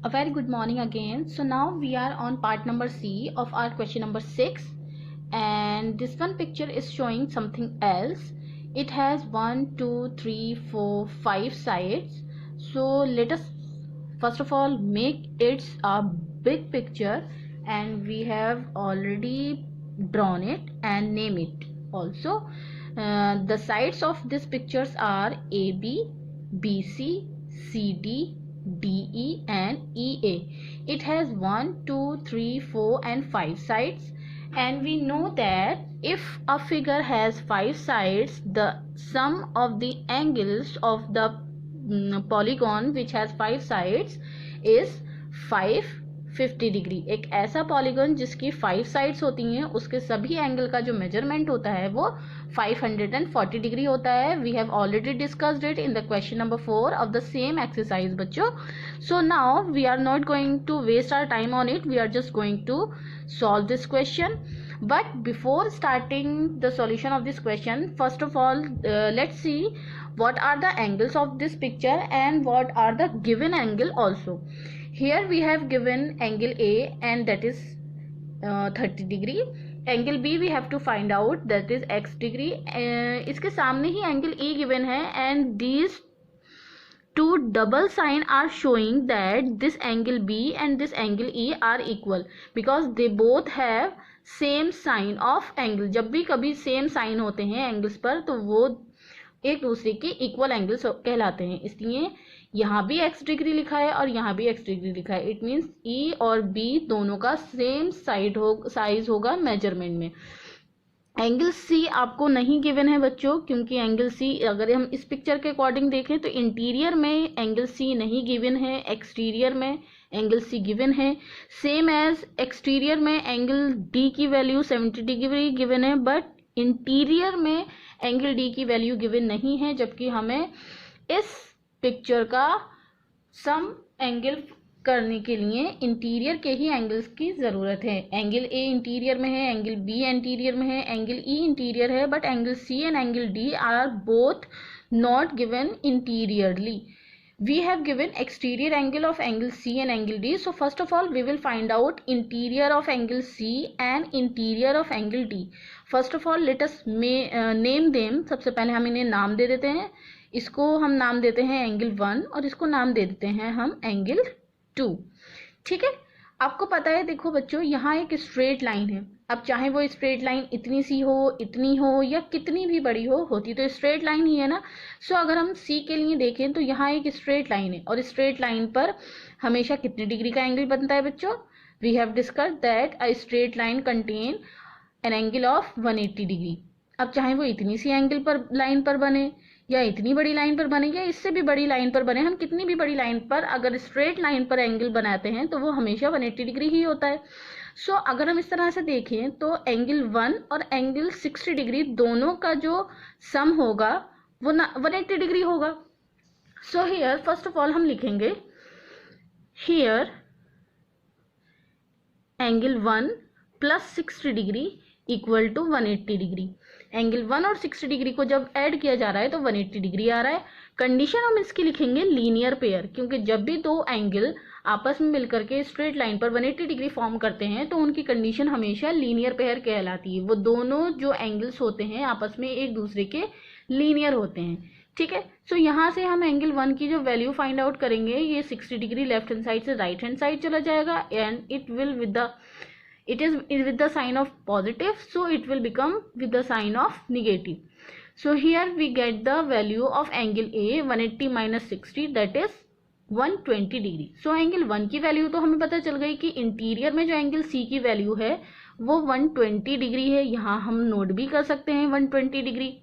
A very good morning again. So now we are on part number C of our question number 6, and this one picture is showing something else. It has 1 2 3 4 5 sides. So let us first of all make it a big picture, and we have already drawn it and name it also. The sides of these pictures are AB, BC, CD, DE and EA. It has 1 2 3 4 and 5 sides, and we know that if a figure has 5 sides, the sum of the angles of the polygon which has 5 sides is 550 degree. एक ऐसा polygon जिसकी 5 sides होती हैं उसके सभी angle का जो measurement होता है वो 540 डिग्री होता है. We have already discussed it in the question number 4 of the same exercise बच्चों. So now we are not going to waste our time on it. We are just going to solve this question. But before starting the solution of this question, first of all let's see what are the angles of this picture and what are the given angle also. Here we have given angle A and that is 30 degree. Angle B we have to find out, that is x degree. इसके सामने ही angle E given है, and these two double sign are showing that this angle B and this angle E are equal because they both have same sign of angle. जब भी कभी same sign होते हैं angles पर तो वो एक दूसरे के equal angles कहलाते हैं. इसलिए यहाँ भी x डिग्री लिखा है और यहाँ भी x डिग्री लिखा है. इट मीन्स E और B दोनों का सेम साइज होगा मेजरमेंट में. एंगल सी आपको नहीं गिवन है बच्चों, क्योंकि एंगल सी अगर हम इस पिक्चर के अकॉर्डिंग देखें तो इंटीरियर में एंगल सी नहीं गिवन है, एक्सटीरियर में एंगल सी गिवन है. सेम एज एक्सटीरियर में एंगल डी की वैल्यू 70 डिग्री गिवन है, बट इंटीरियर में एंगल डी की वैल्यू गिवन नहीं है. जबकि हमें इस पिक्चर का सम एंगल करने के लिए इंटीरियर के ही एंगल्स की ज़रूरत है. एंगल ए इंटीरियर में है, एंगल बी इंटीरियर में है, एंगल ई इंटीरियर है, but angle C and angle D are both not given interiorly. We have given exterior angle of angle C and angle D. So first of all we will find out interior of angle C and interior of angle D. First of all let us name them. सबसे पहले हम इन्हें नाम दे देते हैं. इसको हम नाम देते हैं एंगल 1 और इसको नाम दे देते हैं हम एंगल 2. ठीक है, आपको पता है, देखो बच्चों यहाँ एक स्ट्रेट लाइन है. अब चाहे वो स्ट्रेट लाइन इतनी सी हो, इतनी हो या कितनी भी बड़ी हो, होती तो स्ट्रेट लाइन ही है ना. सो अगर हम सी के लिए देखें तो यहाँ एक स्ट्रेट लाइन है और स्ट्रेट लाइन पर हमेशा कितने डिग्री का एंगल बनता है बच्चों. We have discussed that a straight line contain an angle of 180 degree. अब चाहे वो इतनी सी एंगल पर लाइन पर बने या इतनी बड़ी लाइन पर बने या इससे भी बड़ी लाइन पर बने, हम कितनी भी बड़ी लाइन पर अगर स्ट्रेट लाइन पर एंगल बनाते हैं तो वो हमेशा 180 डिग्री ही होता है. सो अगर हम इस तरह से देखें तो एंगल 1 और एंगल 60 डिग्री दोनों का जो सम होगा वो 180 डिग्री होगा. So here first of all हम लिखेंगे here angle 1 plus 60 degree equal to 180 degree. Angle 1 और 60 डिग्री को जब ऐड किया जा रहा है तो 180 डिग्री आ रहा है. कंडीशन हम इसकी लिखेंगे लीनियर पेयर, क्योंकि जब भी दो एंगल आपस में मिलकर के स्ट्रेट लाइन पर 180 डिग्री फॉर्म करते हैं तो उनकी कंडीशन हमेशा लीनियर पेयर कहलाती है. वो दोनों जो एंगल्स होते हैं आपस में एक दूसरे के लीनियर होते हैं. ठीक है, सो यहाँ से हम एंगल 1 की जो वैल्यू फाइंड आउट करेंगे, ये 60 डिग्री लेफ्ट हैंड साइड से राइट हैंड साइड चला जाएगा and it is with the sign of positive, so it will become with the sign of negative. So here we get the value of angle A 180 minus 60, that is 120 degree. So angle 1 की value तो हमें पता चल गई कि interior में जो angle C की वैल्यू है वो 120 डिग्री है. यहाँ हम नोट भी कर सकते हैं 120 डिग्री.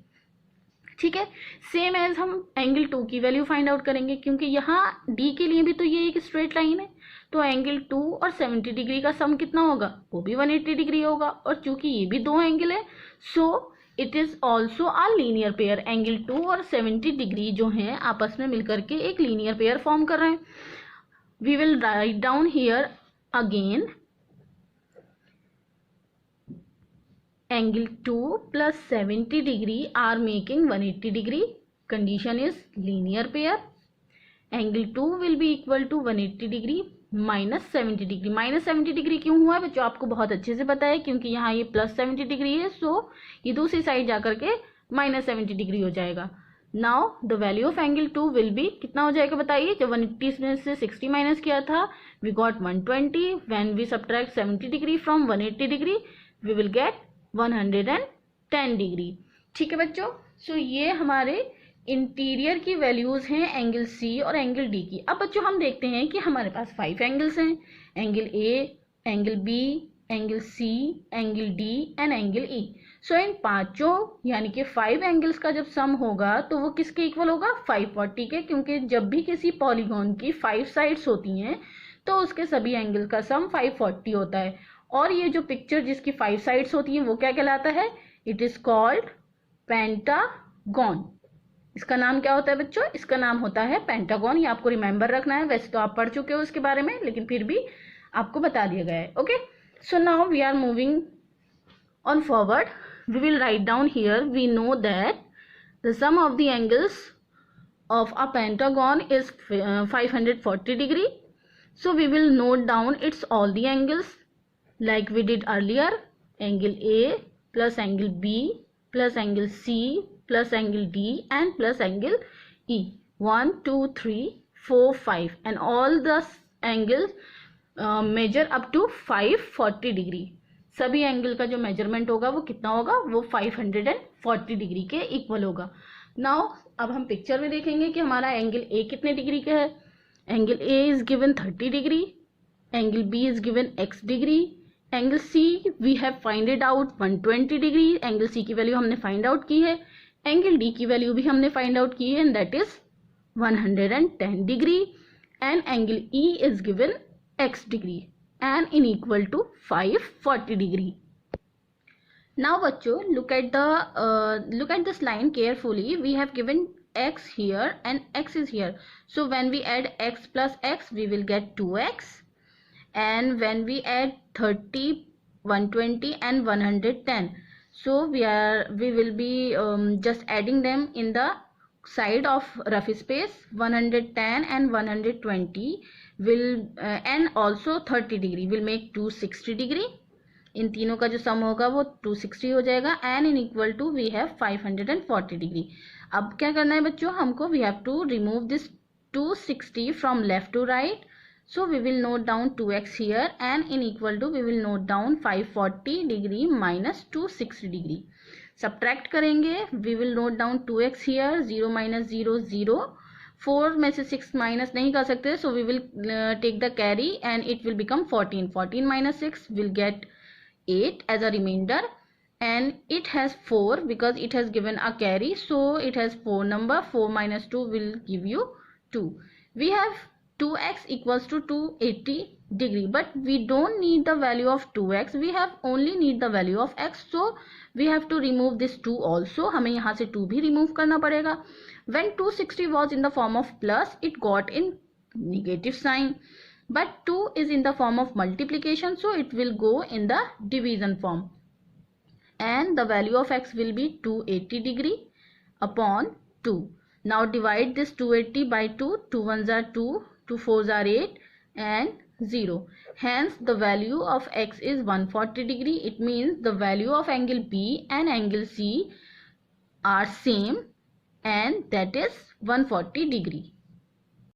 ठीक है, सेम एज हम एंगल 2 की वैल्यू फाइंड आउट करेंगे, क्योंकि यहाँ D के लिए भी तो ये एक स्ट्रेट लाइन है. तो एंगल 2 और 70 डिग्री का सम कितना होगा, वो भी 180 डिग्री होगा. और चूंकि ये भी दो एंगल है so it is also a linear pair. Angle 2 और 70 डिग्री जो हैं आपस में मिलकर के एक लीनियर पेयर फॉर्म कर रहे हैं. We will write down here again angle 2 plus 70 degree are making 180 degree. Condition is linear pair. Angle 2 will be equal to 180 degree minus 70 degree. Minus 70 degree क्यों हुआ है बच्चों, आपको बहुत अच्छे से पता है, क्योंकि यहाँ ये प्लस 70 डिग्री है, सो ये दूसरी साइड जाकर के माइनस 70 डिग्री हो जाएगा। Now the value of angle 2 will B कितना हो जाएगा बताइए। जब 180 में से 60 माइनस किया था we got 120, when we subtract 70 degree from 180 degree we will get 110 degree. ठीक है बच्चों, सो ये हमारे इंटीरियर की वैल्यूज हैं एंगल सी और एंगल डी की। अब बच्चों हम देखते हैं कि हमारे पास 5 एंगल्स हैं, angle A, angle B, angle C, angle D and angle E. So in पांचों यानी कि 5 एंगल्स का जब सम होगा तो वो किसके इक्वल होगा, 540 के, क्योंकि जब भी किसी पॉलीगॉन की 5 साइड्स होती हैं तो उसके सभी एंगल का सम 540 होता है। और ये जो पिक्चर जिसकी 5 साइड्स होती हैं वो क्या कहलाता है, इट इज कॉल्ड पेंटागॉन। इसका नाम क्या होता है बच्चों, इसका नाम होता है पेंटागॉन। ये आपको रिमेंबर रखना है, वैसे तो आप पढ़ चुके हो इसके बारे में, लेकिन फिर भी आपको बता दिया गया है। Okay, so now we are moving on forward. We will write down here, we know that the sum of the angles of a pentagon is 540 degree. So we will note down its all the angles like we did earlier, angle A plus angle B plus angle C plus angle D and plus angle E, 1 2 3 4 5, and all the angles measure up to 540 degree. सभी angle का जो measurement होगा वो कितना होगा, वो 540 degree के equal होगा। नाउ अब हम पिक्चर में देखेंगे कि हमारा एंगल ए कितने डिग्री का है। Angle A is given 30 degree, angle B is given x degree, angle C we have find out 120 degree, angle C की वैल्यू हमने फाइंड आउट की है, एंगल डी की वैल्यू भी हमने फाइंड आउट की है and that is 110 degree, and angle E is given x degree and in equal to 540 degree. Now बच्चों look at this line carefully. We have given x here and x is here. So when we add x plus x we will get 2x, and when we add 30, 120 and 110, so we will be just adding them in the side of rough space. 110 and 120 will and also 30 degree will make 260 degree. इन तीनों का जो sum होगा वो 260 हो जाएगा and in equal to we have 540 degree. अब क्या करना है बच्चों, हमको we have to remove this 260 from left to right. So we will note down 2x here and in equal to we will note down 540 degree minus 260 degree. Subtract करेंगे, we will note down 2x here, 0 minus 0 0. 4 में से 6 minus नहीं कर सकते, so we will take the carry and it will become 14. 14 minus 6 will get 8 as a remainder, and it has 4 because it has given a carry, so it has 4 number. 4 minus 2 will give you 2. We have 2x equals to 280 degree, but we don't need the value of 2x, we have only need the value of x, so we have to remove this 2 also. हमें यहाँ से 2 भी remove करना पड़ेगा. When 260 was in the form of plus, it got in negative sign, but 2 is in the form of multiplication, so it will go in the division form, and the value of x will be 280 degree upon 2. Now divide this 280 by 2. 2 ones are 2, 2 fours are 8 and 0. Hence the value of x is 140 degree. It means the value of angle B and angle C are same, and that is 140 degree.